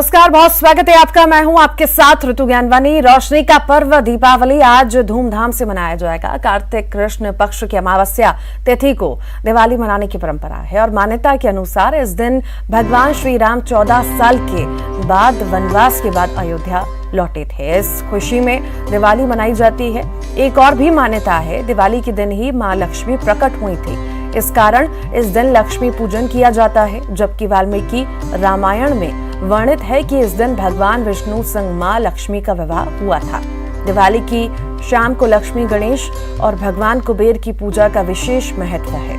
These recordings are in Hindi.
नमस्कार, बहुत स्वागत है आपका। मैं हूं आपके साथ ऋतु ज्ञानवानी। रोशनी का पर्व दीपावली आज धूमधाम से मनाया जाएगा। कार्तिक कृष्ण पक्ष की अमावस्या तिथि को दिवाली मनाने की परंपरा है और मान्यता के अनुसार इस दिन भगवान श्री राम 14 साल के बाद वनवास के बाद अयोध्या लौटे थे। इस खुशी में दिवाली मनाई जाती है। एक और भी मान्यता है, दिवाली के दिन ही मां लक्ष्मी प्रकट हुई थी, इस कारण इस दिन लक्ष्मी पूजन किया जाता है। जबकि वाल्मीकि रामायण में वर्णित है कि इस दिन भगवान विष्णु संग मां लक्ष्मी का विवाह हुआ था। दिवाली की शाम को लक्ष्मी गणेश और भगवान कुबेर की पूजा का विशेष महत्व है।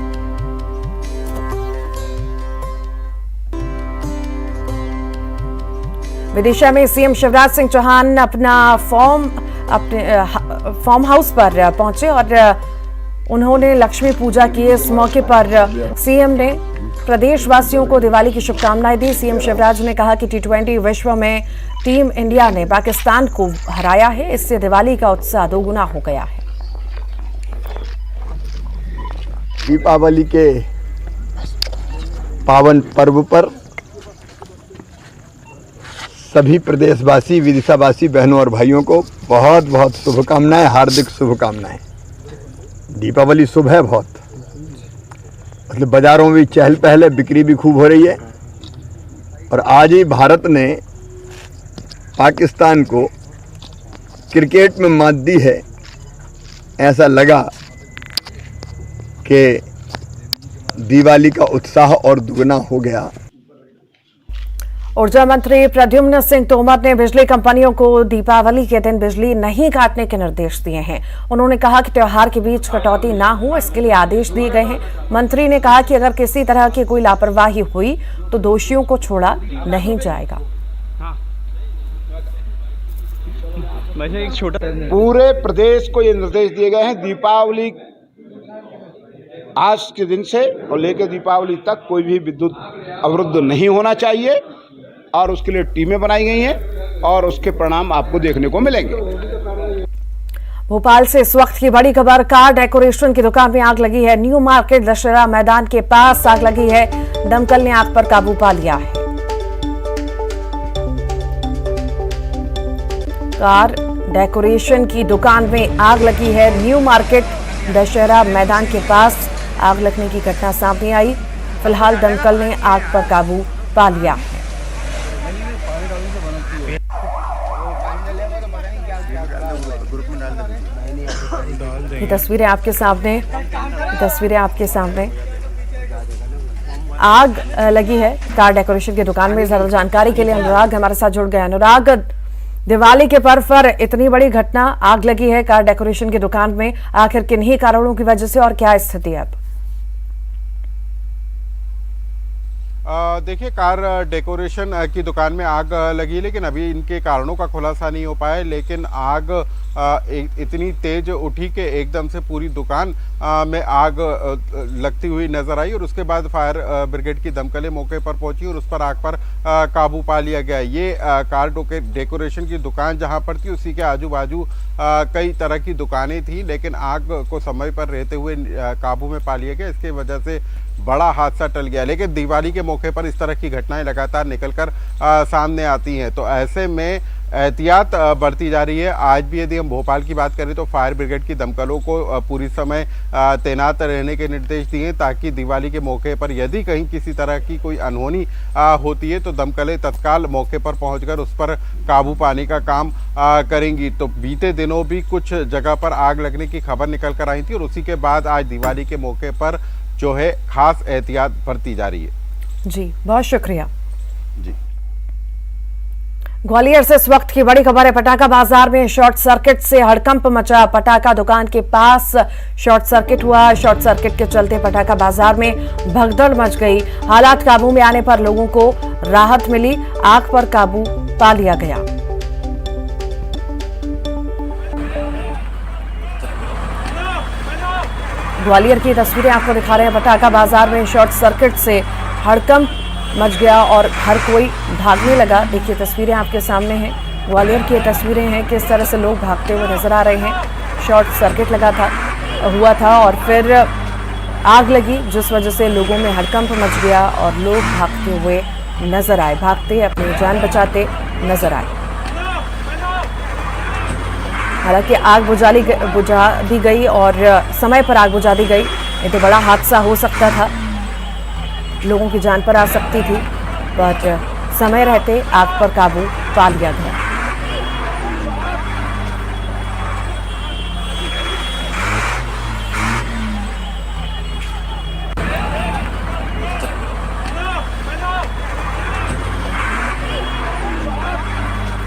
विदिशा में सीएम शिवराज सिंह चौहान अपने फार्म हाउस पर पहुंचे और उन्होंने लक्ष्मी पूजा की। इस मौके पर सीएम ने प्रदेशवासियों को दिवाली की शुभकामनाएं दी। सीएम शिवराज ने कहा कि T20 विश्व में टीम इंडिया ने पाकिस्तान को हराया है, इससे दिवाली का उत्साह दोगुना हो गया है। दीपावली के पावन पर्व पर सभी प्रदेशवासी, विदिशावासी बहनों और भाइयों को बहुत बहुत शुभकामनाएं, हार्दिक शुभकामनाएं। दीपावली शुभ है बहुत, मतलब बाजारों में भी चहल पहल है, बिक्री भी खूब हो रही है। और आज ही भारत ने पाकिस्तान को क्रिकेट में मात दी है। ऐसा लगा कि दिवाली का उत्साह और दुगना हो गया। ऊर्जा मंत्री प्रद्युम्न सिंह तोमर ने बिजली कंपनियों को दीपावली के दिन बिजली नहीं काटने के निर्देश दिए हैं। उन्होंने कहा कि त्योहार के बीच कटौती ना हो, इसके लिए आदेश दिए गए हैं। मंत्री ने कहा कि अगर किसी तरह की कोई लापरवाही हुई तो दोषियों को छोड़ा नहीं जाएगा। पूरे प्रदेश को ये निर्देश दिए गए हैं, दीपावली आज के दिन से और लेकर दीपावली तक कोई भी विद्युत अवरुद्ध नहीं होना चाहिए और उसके लिए टीमें बनाई गई हैं और उसके परिणाम आपको देखने को मिलेंगे। भोपाल से इस वक्त की बड़ी खबर, कार डेकोरेशन की दुकान में आग लगी है। न्यू मार्केट दशहरा मैदान के पास आग लगी है। दमकल ने आग पर काबू पा लिया है। कार डेकोरेशन की दुकान में आग लगी है। न्यू मार्केट दशहरा मैदान के पास आग लगने की घटना सामने आई। फिलहाल दमकल ने आग पर काबू पा लिया है। ये तस्वीरें आपके सामने आग लगी है कार डेकोरेशन की दुकान में। ज्यादा जानकारी के लिए अनुराग हमारे साथ जुड़ गए। अनुराग, दिवाली के पर्व पर इतनी बड़ी घटना, आग लगी है कार डेकोरेशन की दुकान में, आखिर किन्हीं कारणों की वजह से और क्या स्थिति है अब? देखिए, कार डेकोरेशन की दुकान में आग लगी, लेकिन अभी इनके कारणों का खुलासा नहीं हो पाया। लेकिन आग इतनी तेज उठी कि एकदम से पूरी दुकान में आग लगती हुई नजर आई और उसके बाद फायर ब्रिगेड की दमकलें मौके पर पहुंची और उस पर आग पर काबू पा लिया गया। ये कार डेकोरेशन की दुकान जहां पर थी, उसी के आजू बाजू कई तरह की दुकानें थी, लेकिन आग को समय पर रहते हुए काबू में पा लिया गया। इसकी वजह से बड़ा हादसा टल गया। लेकिन दिवाली के मौके पर इस तरह की घटनाएं लगातार निकलकर सामने आती हैं, तो ऐसे में एहतियात बढ़ती जा रही है। आज भी यदि हम भोपाल की बात करें तो फायर ब्रिगेड की दमकलों को पूरी समय तैनात रहने के निर्देश दिए, ताकि दिवाली के मौके पर यदि कहीं किसी तरह की कोई अनहोनी होती है तो दमकलें तत्काल मौके पर पहुंचकर उस पर काबू पाने का काम करेंगी। तो बीते दिनों भी कुछ जगह पर आग लगने की खबर निकल कर आई थी और उसी के बाद आज दिवाली के मौके पर जो है खास एहतियात बरती जा रही है। जी, बहुत शुक्रिया। जी, ग्वालियर से इस वक्त की बड़ी खबर है। पटाखा बाजार में शॉर्ट सर्किट से हड़कंप मचा। पटाखा दुकान के पास शॉर्ट सर्किट हुआ। शॉर्ट सर्किट के चलते पटाखा बाजार में भगदड़ मच गई। हालात काबू में आने पर लोगों को राहत मिली। आग पर काबू पा लिया गया। ग्वालियर की तस्वीरें आपको दिखा रहे हैं। पटाखा बाजार में शॉर्ट सर्किट से हड़कंप मच गया और हर कोई भागने लगा। देखिए, तस्वीरें आपके सामने हैं। ग्वालियर की तस्वीरें हैं, किस तरह से लोग भागते हुए नजर आ रहे हैं। शॉर्ट सर्किट हुआ था और फिर आग लगी, जिस वजह से लोगों में हड़कंप मच गया और लोग भागते हुए नजर आए, भागते अपनी जान बचाते नजर आए। हालांकि आग बुझा दी गई और समय पर आग बुझा दी गई, नहीं तो बड़ा हादसा हो सकता था, लोगों की जान पर आ सकती थी, पर समय रहते आग पर काबू पा लिया गया।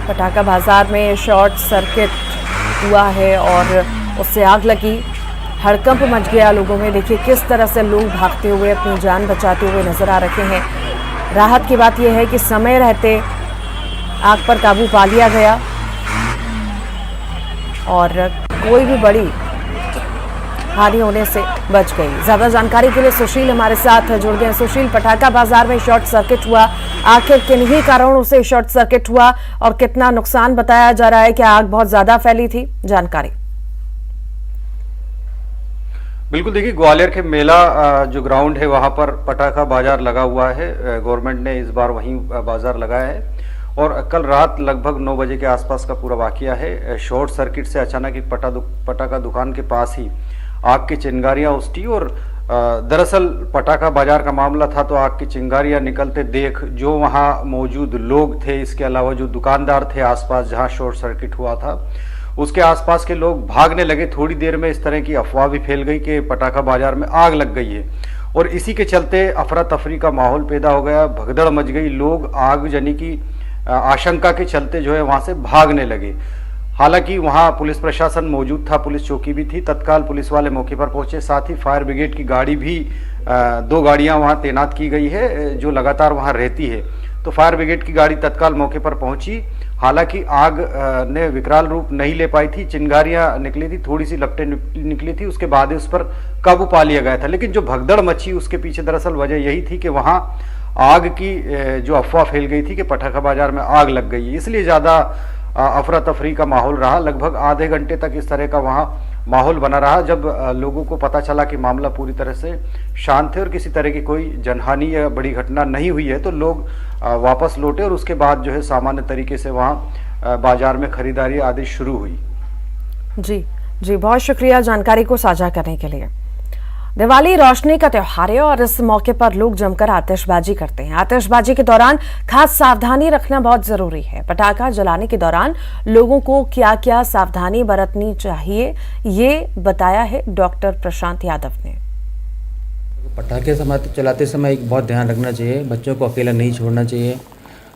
पटाखा बाजार में शॉर्ट सर्किट हुआ है और उससे आग लगी, हड़कंप मच गया लोगों में। देखिए किस तरह से लोग भागते हुए अपनी जान बचाते हुए नजर आ रहे हैं। राहत की बात यह है कि समय रहते आग पर काबू पा लिया गया और कोई भी बड़ी हानि होने से बच गई। ज्यादा जानकारी के लिए सुशील हमारे साथ जुड़ गए। सुशील, पटाखा बाजार में शॉर्ट सर्किट हुआ, आखिर किन ही कारणों से शॉर्ट सर्किट हुआ और कितना नुकसान बताया जा रहा है? क्या आग बहुत ज्यादा फैली थी? जानकारी। बिल्कुल, देखिए ग्वालियर के मेला जो ग्राउंड है वहां पर पटाखा बाजार लगा हुआ है। गवर्नमेंट ने इस बार वहीं बाजार लगाया है और कल रात लगभग 9 बजे के आसपास का पूरा वाकया है। शॉर्ट सर्किट से अचानक एक पटाखा दुकान के पास ही आग की चिंगारियां उठी और दरअसल पटाखा बाजार का मामला था, तो आग की चिंगारियां निकलते देख जो वहां मौजूद लोग थे, इसके अलावा जो दुकानदार थे आसपास जहां शॉर्ट सर्किट हुआ था, उसके आसपास के लोग भागने लगे। थोड़ी देर में इस तरह की अफवाह भी फैल गई कि पटाखा बाजार में आग लग गई है और इसी के चलते अफरा तफरी का माहौल पैदा हो गया, भगदड़ मच गई। लोग आगजनी की आशंका के चलते जो है वहां से भागने लगे। हालांकि वहां पुलिस प्रशासन मौजूद था, पुलिस चौकी भी थी, तत्काल पुलिस वाले मौके पर पहुंचे। साथ ही फायर ब्रिगेड की गाड़ी भी 2 गाड़ियां वहां तैनात की गई है जो लगातार वहां रहती है। तो फायर ब्रिगेड की गाड़ी तत्काल मौके पर पहुंची। हालांकि आग ने विकराल रूप नहीं ले पाई थी, चिंगारियां निकली थी, थोड़ी सी लपटें निकली थी, उसके बाद उस पर काबू पा लिया गया था। लेकिन जो भगदड़ मची उसके पीछे दरअसल वजह यही थी कि वहां आग की जो अफवाह फैल गई थी कि पटाखा बाजार में आग लग गई, इसलिए ज्यादा अफरा तफरी का माहौल रहा। लगभग आधे घंटे तक इस तरह का वहां माहौल बना रहा, जब लोगों को पता चला कि मामला पूरी तरह से शांत है और किसी तरह की कोई जनहानि या बड़ी घटना नहीं हुई है, तो लोग वापस लौटे और उसके बाद जो है सामान्य तरीके से वहां बाजार में खरीदारी आदि शुरू हुई। जी, बहुत शुक्रिया जानकारी को साझा करने के लिए। दिवाली रोशनी का त्योहार है और इस मौके पर लोग जमकर आतिशबाजी करते हैं। आतिशबाजी के दौरान खास सावधानी रखना बहुत जरूरी है। पटाखा जलाने के दौरान लोगों को क्या क्या सावधानी बरतनी चाहिए, ये बताया है डॉक्टर प्रशांत यादव ने। पटाखे चलाते समय एक बहुत ध्यान रखना चाहिए, बच्चों को अकेला नहीं छोड़ना चाहिए,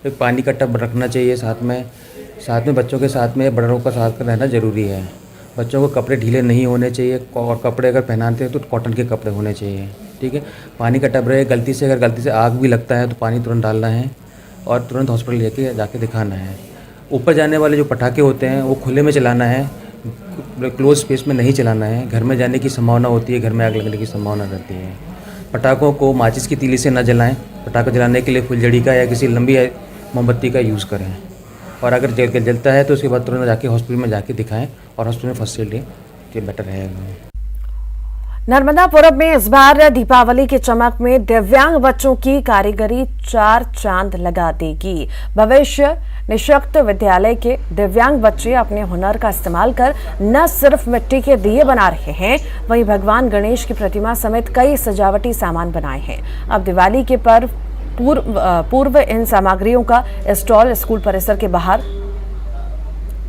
एक पानी का टब रखना चाहिए साथ में बच्चों के साथ में बड़ों का साथ रहना ज़रूरी है। बच्चों को कपड़े ढीले नहीं होने चाहिए और कपड़े अगर पहनाते हैं तो कॉटन के कपड़े होने चाहिए, ठीक है। पानी का टब रहे, गलती से आग भी लगता है तो पानी तुरंत डालना है और तुरंत हॉस्पिटल लेके जाके दिखाना है। ऊपर जाने वाले जो पटाखे होते हैं वो खुले में चलाना है, क्लोज स्पेस में नहीं चलाना है। घर में जाने की संभावना होती है, घर में आग लगने की संभावना रहती है। पटाखों को माचिस की तीली से न जलाएं। पटाखा जलाने के लिए फुलझड़ी का या किसी लंबी मोमबत्ती का यूज़ करें और अगर जलता है तो उसके बाद तुरंत जाके हॉस्पिटल में जाके दिखाएं और हॉस्पिटल में फर्स्ट एड लें, ये बेटर रहेगा। नर्मदापुरम में इस बार दीपावली की चमक में दिव्यांग बच्चों की कारीगरी 4 चांद लगा देगी। भविष्य निःशक्त विद्यालय के दिव्यांग बच्चे अपने हुनर का इस्तेमाल कर न सिर्फ मिट्टी के दिए बना रहे हैं, वहीं भगवान गणेश की प्रतिमा समेत कई सजावटी सामान बनाए हैं। अब दिवाली के पर्व पूर्व इन सामग्रियों का स्टॉल स्कूल परिसर के बाहर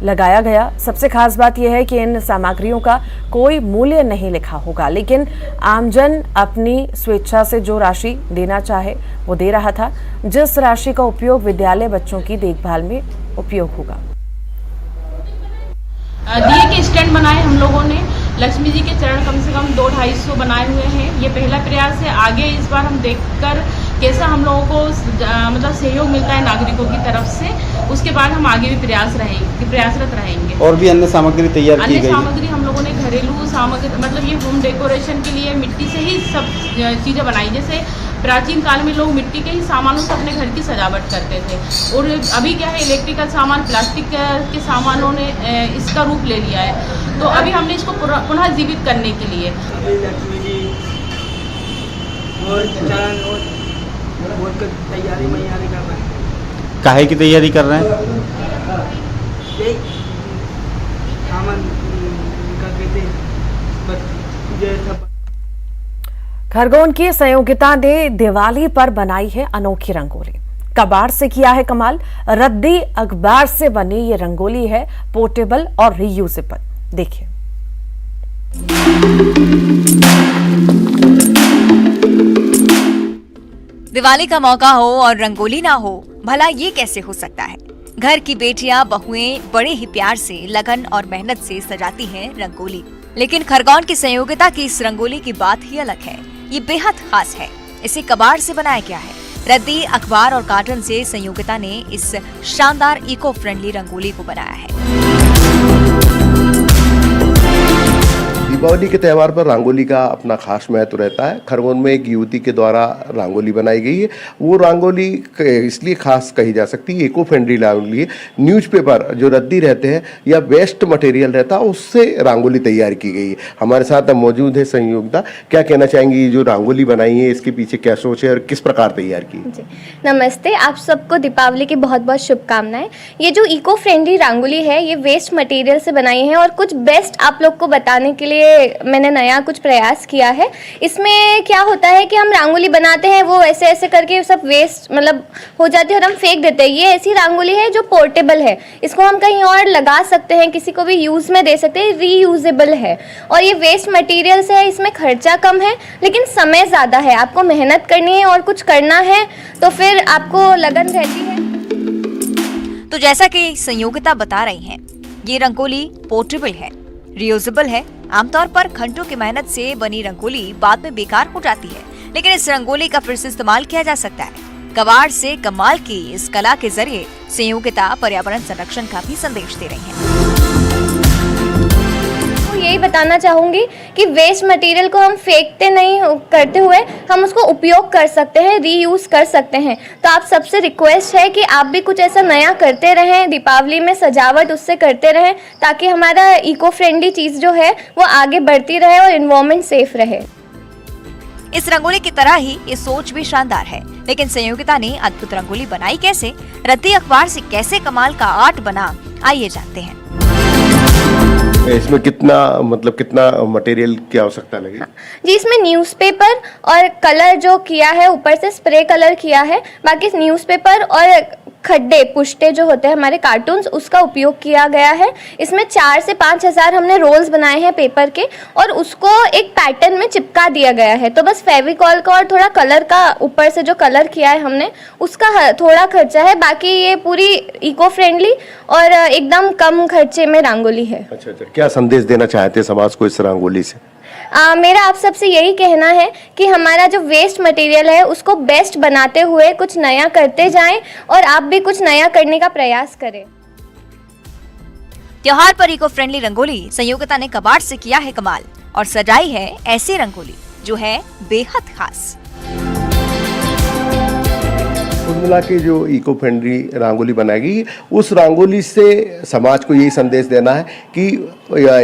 लगाया गया। सबसे खास बात यह है कि इन सामग्रियों का कोई मूल्य नहीं लिखा होगा, लेकिन आमजन अपनी स्वेच्छा से जो राशि देना चाहे वो दे रहा था, जिस राशि का उपयोग विद्यालय बच्चों की देखभाल में उपयोग होगा। दिए के स्टैंड बनाए हम लोगों ने, लक्ष्मी जी के चरण कम से कम 200-250 बनाए हुए हैं। ये पहला प्रयास है। आगे इस बार हम देखकर कैसा हम लोगों को मतलब सहयोग मिलता है नागरिकों की तरफ से, उसके बाद हम आगे भी प्रयासरत रहेंगे। और भी अन्य सामग्री तैयार की गई है। अन्य सामग्री हम लोगों ने घरेलू सामग्री मतलब ये होम डेकोरेशन के लिए मिट्टी से ही सब चीज़ें बनाई। जैसे प्राचीन काल में लोग मिट्टी के ही सामानों से अपने घर की सजावट करते थे और अभी क्या है, इलेक्ट्रिकल सामान, प्लास्टिक के सामानों ने इसका रूप ले लिया है। तो अभी हमने इसको पुनः जीवित करने के लिए बहुत कुछ तैयारी में यहाँ कर रहे हैं। काहे की तैयारी कर रहे हैं? यही सामान का कहते हैं जैसा। खरगोन की संयोगिता ने दिवाली पर बनाई है अनोखी रंगोली। कबाड़ से किया है कमाल। रद्दी अखबार से बनी ये रंगोली है पोर्टेबल और रीयूजेबल। देखिए। दिवाली का मौका हो और रंगोली ना हो, भला ये कैसे हो सकता है। घर की बेटियां बहुएं बड़े ही प्यार से, लगन और मेहनत से सजाती हैं रंगोली। लेकिन खरगोन की संयोगिता की इस रंगोली की बात ही अलग है। ये बेहद खास है। इसे कबाड़ से बनाया गया है। रद्दी अखबार और कार्टन से संयोगिता ने इस शानदार इको फ्रेंडली रंगोली को बनाया है। दीपावली के त्यौहार पर रंगोली का अपना खास महत्व रहता है। खरगोन में एक युवती के द्वारा रंगोली बनाई गई है। वो रंगोली इसलिए खास कही जा सकती है, इको फ्रेंडली रंगोली है। न्यूज़पेपर जो रद्दी रहते हैं या वेस्ट मटेरियल रहता है, उससे रंगोली तैयार की गई है। हमारे साथ मौजूद है संयोगिता। क्या कहना चाहेंगी, जो रंगोली बनाई है इसके पीछे क्या सोच है और किस प्रकार तैयार की? जी नमस्ते, आप सबको दीपावली की बहुत बहुत शुभकामनाएं। ये जो इको फ्रेंडली रंगोली है, ये वेस्ट मटेरियल से बनाई है और कुछ बेस्ट आप लोग को बताने के लिए मैंने नया कुछ प्रयास किया है। इसमें क्या होता है कि हम रंगोली बनाते हैं, वो ऐसे ऐसे करके सब वेस्ट मतलब हो जाती है और हम फेंक देते हैं। ये ऐसी रंगोली है जो पोर्टेबल है। इसको हम कहीं और लगा सकते हैं, किसी को भी यूज़ में दे सकते हैं। रीयूजेबल है और ये वेस्ट मटेरियल से है। इसमें खर्चा कम है लेकिन समय ज़्यादा है। आपको मेहनत करनी है और कुछ करना है तो फिर आपको लगन रहती है। तो जैसा कि संयोगिता बता रही हैं, ये रंगोली पोर्टेबल है, रियूजेबल है। आमतौर पर घंटों की मेहनत से बनी रंगोली बाद में बेकार हो जाती है, लेकिन इस रंगोली का फिर से इस्तेमाल किया जा सकता है। कबाड़ से कमाल की इस कला के जरिए संयोगिता पर्यावरण संरक्षण का भी संदेश दे रही है। यही बताना चाहूँगी कि वेस्ट मटेरियल को हम फेंकते नहीं करते हुए हम उसको उपयोग कर सकते हैं, रीयूज़ कर सकते हैं। तो आप सबसे रिक्वेस्ट है कि आप भी कुछ ऐसा नया करते रहें, दीपावली में सजावट उससे करते रहें, ताकि हमारा इको फ्रेंडली चीज़ जो है वो आगे बढ़ती रहे और एनवायरनमेंट सेफ रहे। इस रंगोली की तरह ही ये सोच भी शानदार है, लेकिन संयोगिता ने अद्भुत रंगोली बनाई कैसे, रद्दी अखबार से कैसे कमाल का आर्ट बना, आइए जानते हैं। इसमें कितना मटेरियल की आवश्यकता लगी? जी, इसमें न्यूज़पेपर और कलर जो किया है, ऊपर से स्प्रे कलर किया है। बाकी न्यूज़पेपर और खड्डे पुष्टे जो होते हैं हमारे कार्टून्स, उसका उपयोग किया गया है। इसमें 4 से 5 हज़ार हमने रोल्स बनाए हैं पेपर के और उसको एक पैटर्न में चिपका दिया गया है। तो बस फेविकॉल का और थोड़ा कलर का ऊपर से जो कलर किया है हमने, उसका थोड़ा खर्चा है। बाकी ये पूरी इको फ्रेंडली और एकदम कम खर्चे में रंगोली है। अच्छा, क्या संदेश देना चाहते हैं समाज को इस रंगोली से? मेरा आप सबसे यही कहना है कि हमारा जो वेस्ट मटेरियल है उसको बेस्ट बनाते हुए कुछ नया करते जाएं और आप भी कुछ नया करने का प्रयास करें। त्योहार पर इको फ्रेंडली रंगोली संयोगिता ने कबाड़ से किया है कमाल और सजाई है ऐसी रंगोली जो है बेहद खास। कुल मिला के जो इको फ्रेंडली रंगोली बनाई गई, उस रंगोली से समाज को यही संदेश देना है कि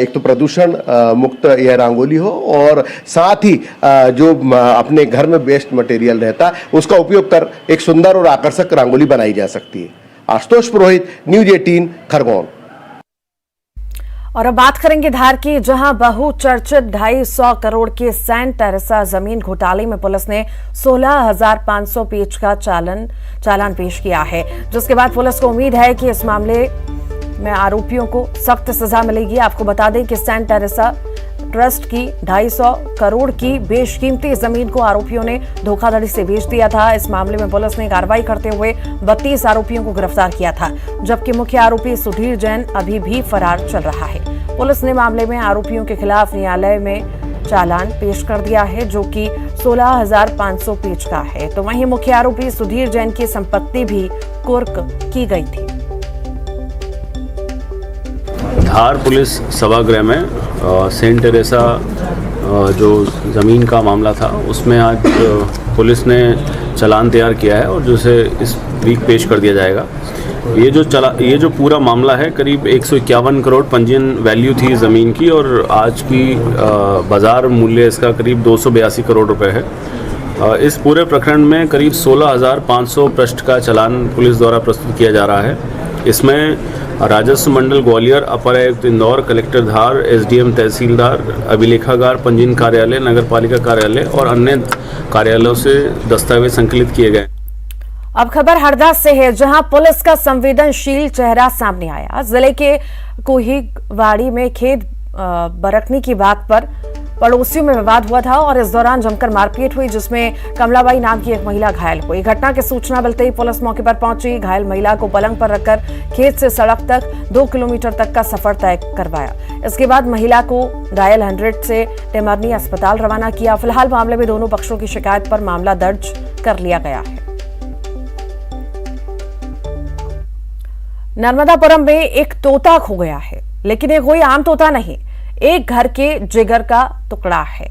एक तो प्रदूषण मुक्त यह रंगोली हो और साथ ही जो अपने घर में वेस्ट मटेरियल रहता है उसका उपयोग कर एक सुंदर और आकर्षक रंगोली बनाई जा सकती है। आशुतोष पुरोहित, न्यूज़ 18 खरगोन। और अब बात करेंगे धार की, जहां बहुचर्चित 250 करोड़ के सेंट टेरेसा जमीन घोटाले में पुलिस ने 16,500 पेज का चालान पेश किया है, जिसके बाद पुलिस को उम्मीद है कि इस मामले में आरोपियों को सख्त सजा मिलेगी। आपको बता दें कि सेंट टेरेसा ट्रस्ट की 250 करोड़ की बेशकीमती जमीन को आरोपियों ने धोखाधड़ी से बेच दिया था। इस मामले में पुलिस ने कार्रवाई करते हुए 32 आरोपियों को गिरफ्तार किया था, जबकि मुख्य आरोपी सुधीर जैन अभी भी फरार चल रहा है। पुलिस ने मामले में आरोपियों के खिलाफ न्यायालय में चालान पेश कर दिया है, जो कि 16,500 पेज का है। तो वहीं मुख्य आरोपी सुधीर जैन की संपत्ति भी कुर्क की गई थी। धार पुलिस सभागृह में सेंट टेरेसा जो ज़मीन का मामला था उसमें आज पुलिस ने चालान तैयार किया है और जिसे इस वीक पेश कर दिया जाएगा। ये जो पूरा मामला है, करीब 151 करोड़ पंजीयन वैल्यू थी ज़मीन की और आज की बाज़ार मूल्य इसका करीब 282 करोड़ रुपए है। इस पूरे प्रकरण में करीब 16,500 पृष्ठ का चालान पुलिस द्वारा प्रस्तुत किया जा रहा है। इसमें राजस्व मंडल ग्वालियर, अपर आयुक्त इंदौर, कलेक्टर धार, एसडीएम तहसीलदार, अभिलेखागार, पंजीयन कार्यालय, नगर पालिका कार्यालय और अन्य कार्यालयों से दस्तावेज संकलित किए गए। अब खबर हरदा से है, जहां पुलिस का संवेदनशील चेहरा सामने आया। जिले के कोहीवाड़ी में खेत बरकने की बात पर पड़ोसियों में विवाद हुआ था और इस दौरान जमकर मारपीट हुई, जिसमें कमलाबाई नाम की एक महिला घायल हुई। घटना की सूचना मिलते ही पुलिस मौके पर पहुंची। घायल महिला को पलंग पर रखकर खेत से सड़क तक 2 किलोमीटर तक का सफर तय करवाया। इसके बाद महिला को डायल 100 से टिमरनी अस्पताल रवाना किया। फिलहाल मामले में दोनों पक्षों की शिकायत पर मामला दर्ज कर लिया गया है। नर्मदापुरम में एक तोता खो गया है, लेकिन ये कोई आम तोता नहीं, एक घर के जिगर का टुकड़ा है।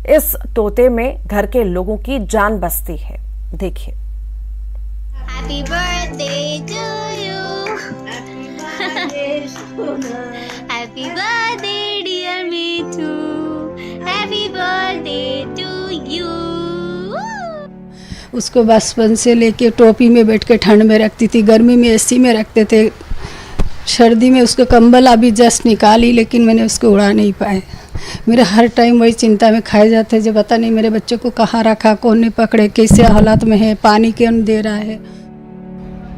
इस तोते में घर के लोगों की जान बसती है। देखिए। Happy birthday to you, happy birthday dear Mithu, happy birthday to you. उसको बचपन से लेके टोपी में बैठ के ठंड में रखती थी, गर्मी में एसी में रखते थे, सर्दी में उसको कंबल अभी जस्ट निकाली, लेकिन मैंने उसको उड़ा नहीं पाए। मेरे हर टाइम वही चिंता में खाए जाते, जो पता नहीं मेरे बच्चों को कहाँ रखा, कौन ने पकड़े, कैसे हालात में है, पानी कौन दे रहा है।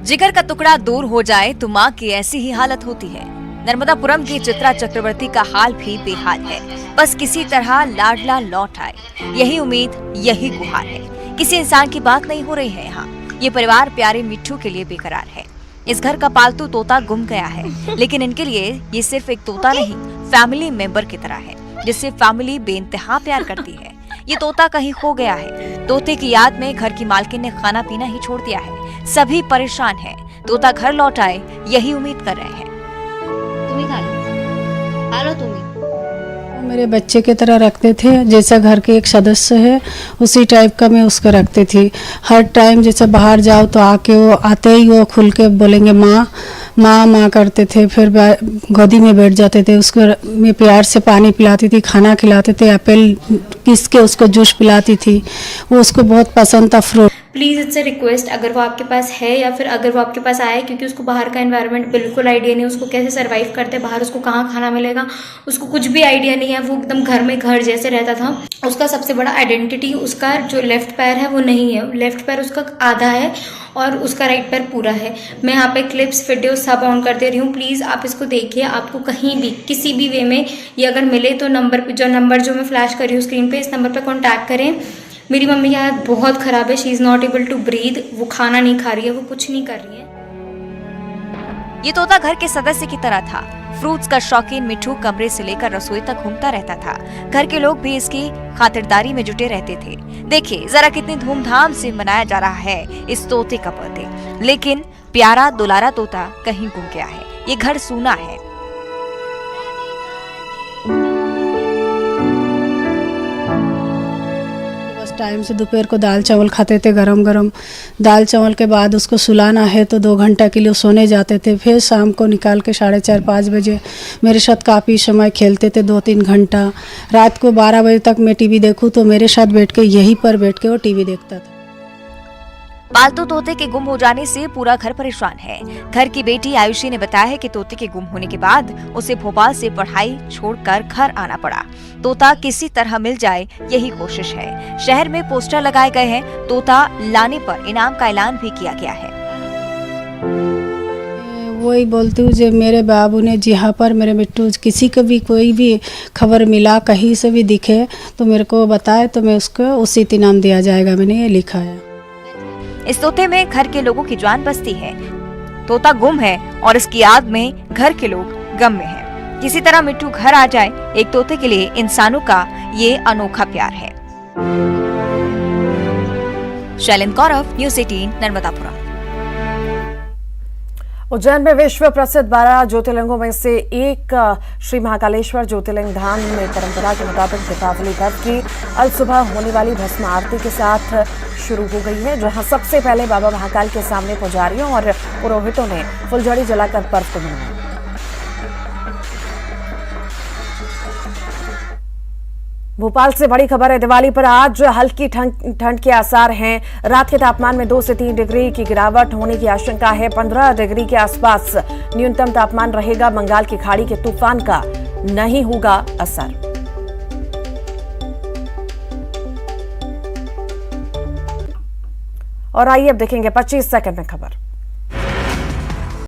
जिगर का टुकड़ा दूर हो जाए तो माँ की ऐसी ही हालत होती है। नर्मदापुरम की चित्रा चक्रवर्ती का हाल भी बेहाल है। बस किसी तरह लाडला लौट आए, यही उम्मीद, यही गुहार है। किसी इंसान की बात नहीं हो रही है यहाँ। ये परिवार प्यारे मिट्ठू के लिए बेकरार है। इस घर का पालतू तोता गुम गया है, लेकिन इनके लिए ये सिर्फ एक तोता नहीं, फैमिली मेंबर की तरह है, जिससे फैमिली बेइंतहा प्यार करती है। ये तोता कहीं खो गया है। तोते की याद में घर की मालकिन ने खाना पीना ही छोड़ दिया है। सभी परेशान हैं। तोता घर लौट आए, यही उम्मीद कर रहे हैं। तुम ही खा लो तुम ही। मेरे बच्चे की तरह रखते थे, जैसा घर के एक सदस्य है उसी टाइप का मैं उसको रखती थी। हर टाइम जैसे बाहर जाओ तो आके वो आते ही वो खुल के बोलेंगे माँ माँ माँ करते थे, फिर गोदी में बैठ जाते थे। उसको मैं प्यार से पानी पिलाती थी, खाना खिलाते थे, एप्पल किस के उसको जूस पिलाती थी। वो उसको बहुत पसंद था fruit. Please it's a request, अगर वो आपके पास है या फिर अगर वो आपके पास आए, क्योंकि उसको बाहर का एनवायरनमेंट बिल्कुल आइडिया नहीं, उसको कैसे सर्वाइव करते हैं बाहर, उसको कहाँ खाना मिलेगा, उसको कुछ भी आइडिया नहीं है। वो एकदम घर में घर जैसे रहता था। उसका सबसे बड़ा आइडेंटिटी, उसका जो लेफ्ट पैर है वो नहीं है, लेफ्ट पैर उसका आधा है और उसका राइट पैर पूरा है। मैं यहाँ पे क्लिप्स वीडियो सब ऑन कर दे रही हूँ, प्लीज़ आप इसको देखिए। आपको कहीं भी किसी भी वे में ये अगर मिले तो नंबर जो मैं फ्लैश कर रही हूँ स्क्रीन पे, इस नंबर पर कॉन्टैक्ट करें। मेरी मम्मी की हालत बहुत ख़राब है, she is not able to breathe. वो खाना नहीं खा रही है, वो कुछ नहीं कर रही है। ये तोता घर के सदस्य की तरह था। फ्रूट्स का शौकीन मिट्ठू कमरे से लेकर रसोई तक घूमता रहता था। घर के लोग भी इसकी खातिरदारी में जुटे रहते थे। देखिए जरा कितनी धूमधाम से मनाया जा रहा है इस तोते का बर्थडे, लेकिन प्यारा दुलारा तोता कहीं गुम गया है। ये घर सूना है। टाइम से दोपहर को दाल चावल खाते थे, गरम गरम। दाल चावल के बाद उसको सुलाना है तो 2 घंटा के लिए सोने जाते थे। फिर शाम को निकाल के 4:30-5 बजे मेरे साथ काफ़ी समय खेलते थे, 2-3 घंटा। रात को 12 बजे तक मैं टीवी देखूँ तो मेरे साथ बैठ के यहीं पर बैठ के वो टीवी देखता था। पालतू तोते के गुम हो जाने से पूरा घर परेशान है। घर की बेटी आयुषी ने बताया है कि तोते के गुम होने के बाद उसे भोपाल से पढ़ाई छोड़कर घर आना पड़ा। तोता किसी तरह मिल जाए यही कोशिश है। शहर में पोस्टर लगाए गए हैं। तोता लाने पर इनाम का ऐलान भी किया गया है। वही बोलती हूँ जो मेरे बाबू ने जहाँ पर मेरे मिट्टू किसी को भी कोई भी खबर मिला, कहीं से भी दिखे तो मेरे को बताए तो मैं उसको उसी इनाम दिया जाएगा। मैंने ये लिखा है। इस तोते में घर के लोगों की जान बसती है। तोता गुम है और इसकी याद में घर के लोग गम में हैं। किसी तरह मिट्टू घर आ जाए, एक तोते के लिए इंसानों का ये अनोखा प्यार है। शैलेंद्र कौरव, न्यूज़ 18, नर्मदापुरम। उज्जैन में विश्व प्रसिद्ध 12 ज्योतिर्लिंगों में से एक श्री महाकालेश्वर ज्योतिर्लिंग धाम में परंपरा के मुताबिक दीपावली पर्व की अल सुबह होने वाली भस्म आरती के साथ शुरू हो गई है, जहां सबसे पहले बाबा महाकाल के सामने पुजारियों और पुरोहितों ने फुलझड़ी जलाकर पर्व को मनाया। भोपाल से बड़ी खबर है। दिवाली पर आज हल्की ठंड के आसार हैं। रात के तापमान में 2 से 3 डिग्री की गिरावट होने की आशंका है। 15 डिग्री के आसपास न्यूनतम तापमान रहेगा। बंगाल की खाड़ी के तूफान का नहीं होगा असर। और आइए अब देखेंगे 25 सेकंड में खबर।